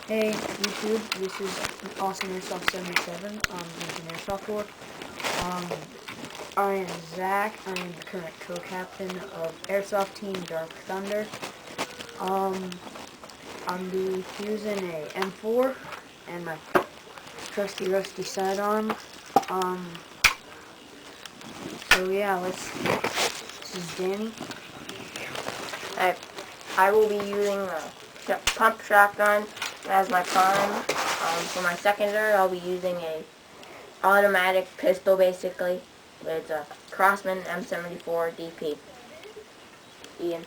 Hey YouTube, this is Awesome Airsoft 77, using Airsoft War. I am Zach. I am the current co-captain of Airsoft Team Dark Thunder. I'm using a M4 and my trusty rusty sidearm. So yeah, this is Danny. I will be using the pump shotgun as my prime. For my secondary, I'll be using a automatic pistol, basically. It's a Crossman M74 DP. Ian.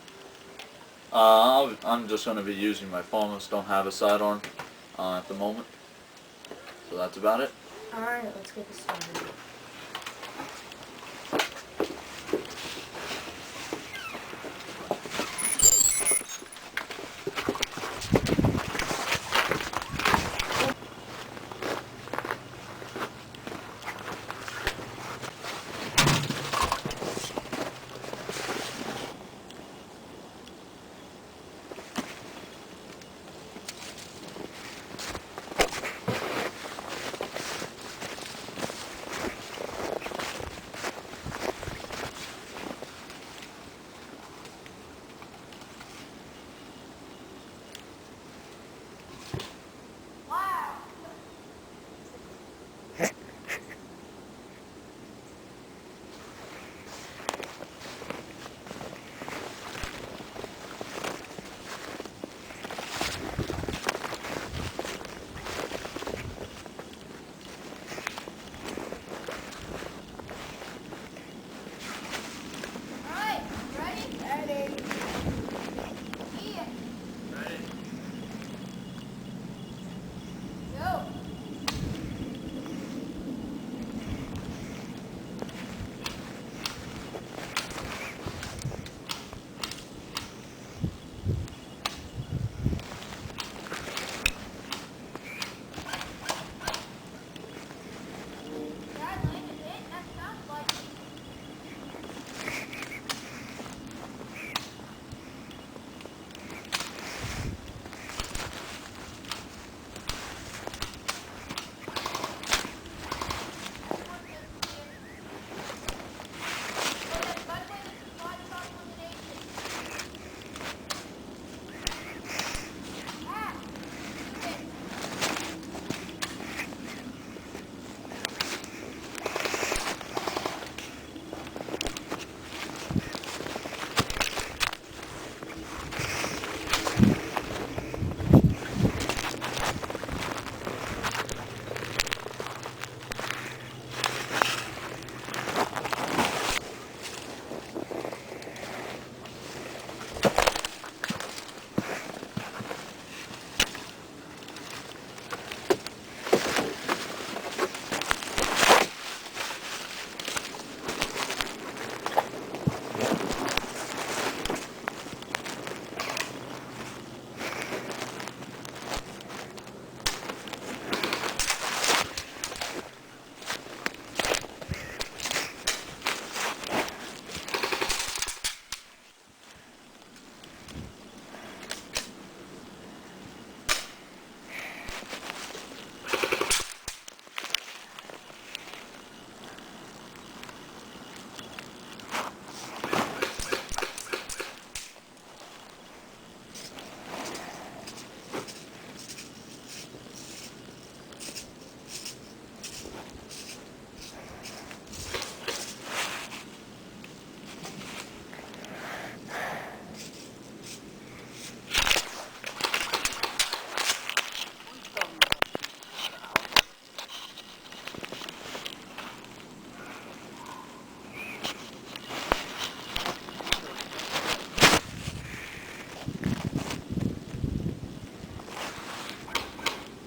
I'm just going to be using my Falmus. Don't have a sidearm at the moment. So that's about it. Alright, let's get this started.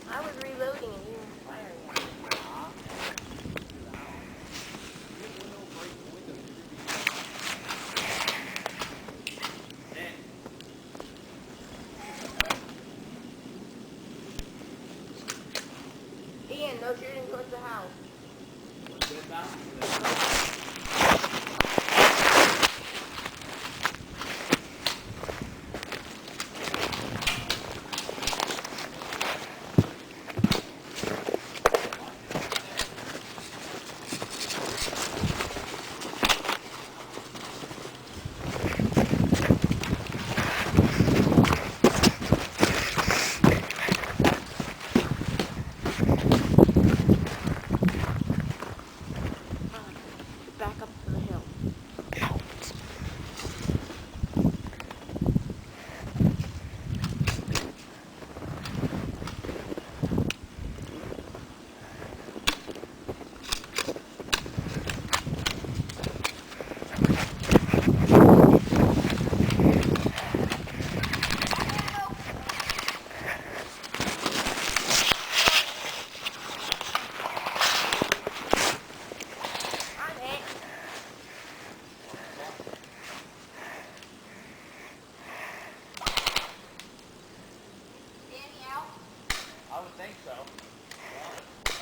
I was reloading and you were firing. Ian, no shooting towards the house.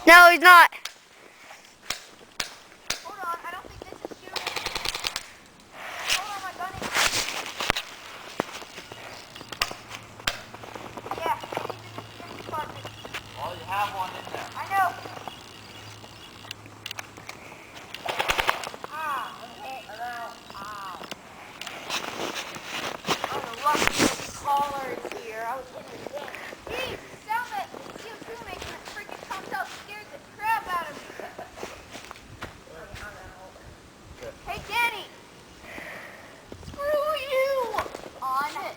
No, he's not. Hold on, I don't think this is shooting. Hold on, my gun is... Yeah, I think this is shooting department. Well, you have one in there. I know. Ah, I'm hit. I'm out. Ow. Oh, the luckiest caller is here. I was hitting the game. Gee, sound that CO2 making that freaking comes out scared the crap out of me. Hey, Danny! Screw you! On it.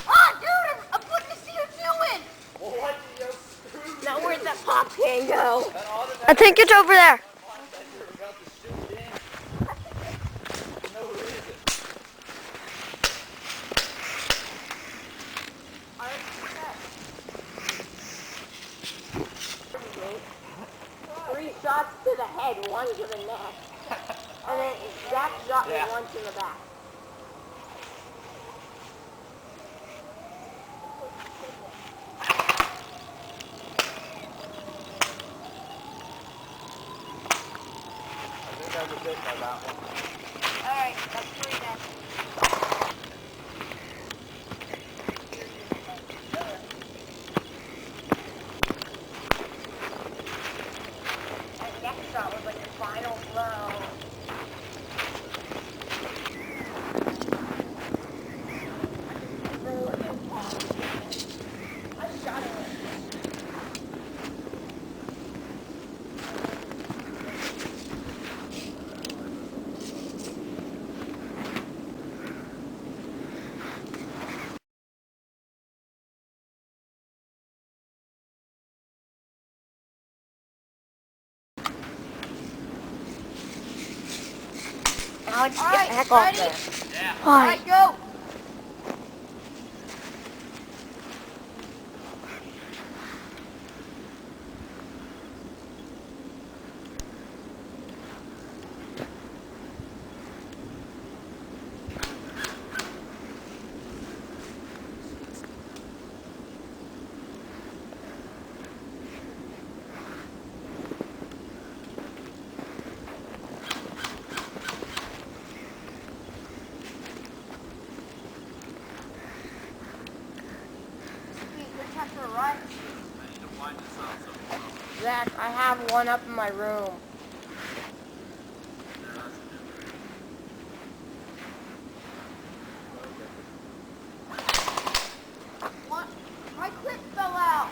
Ah, dude, I'm putting the CO2 in! Well, why did you screw Now where'd that pop can go? that automatic I think it's over there. one that you're about to shoot in? For no reason. Three shots to the head, one to the neck. And then Zach shot me Yeah. one to the back. I think I was hit by that one. Alright, that's three then. That next shot was like the final blow. I shot him. Alex, get the heck off there. Why? Alright, go! I need to find this out somewhere. Zach, I have one up in my room. What? My clip fell out.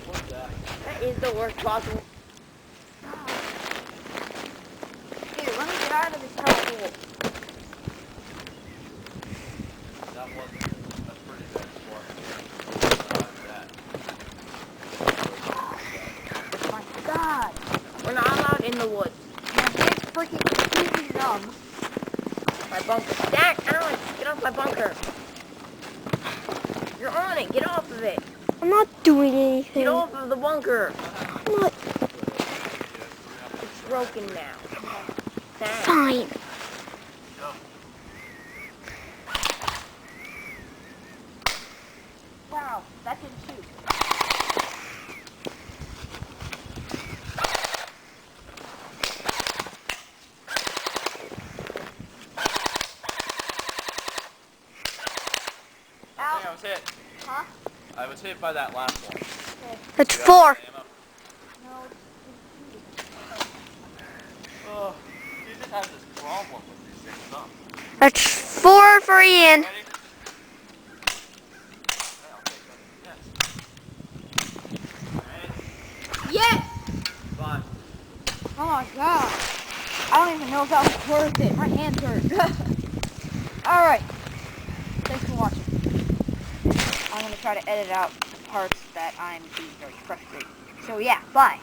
What's that? That is the worst possible. Dude, let me get out of this hellhole. That wasn't. That's pretty bad sport. That. My God. We're not allowed in the woods. Man, it's freaking completely numb. My bunker. Zach, Alex, get off my bunker. You're on it. Get off of it. I'm not doing anything. Get off of the bunker. I'm not. It's broken now. Thanks. Fine. Wow, that didn't shoot. I think I was hit. Huh? I was hit by that last one. That's You got 4. ammo? Oh, you just have this problem with these things, huh? That's 4 for Ian. Ready? Okay, I'll take that. Yes. Ready? Yes! Fine. Oh my God. I don't even know if that was worth it. My hands hurt. Alright. Thanks for watching. I'm going to try to edit out the parts that I'm being very frustrated. So yeah, bye.